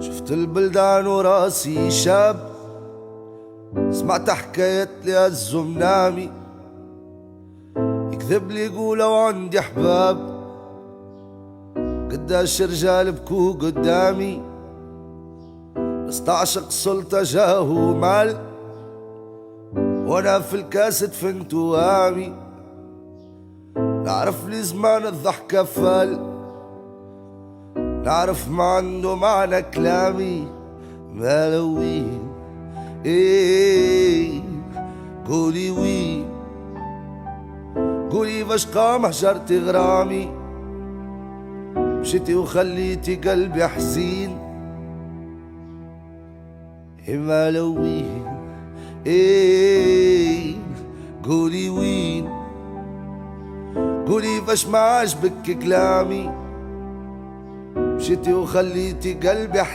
شفت البلدان وراسي شاب، سمعت حكاية لي الزمنامي يكذب لي يقولوا عندي احباب، قداش رجال بكوا قدامي بس تعشق سلطة جاه مال، وانا في الكاس دفنت وامي. نعرف لي زمان الضحكة فال، نعرف ما عنده معنى كلامي. مالوين ايه قولي وين، قولي باش قام هجرتي غرامي، مشيتي وخليتي قلبي حزين. مالوين ايه قولي وين، قولي باش ما عجبك كلامي، مشيتي وخليتي قلبي حزين.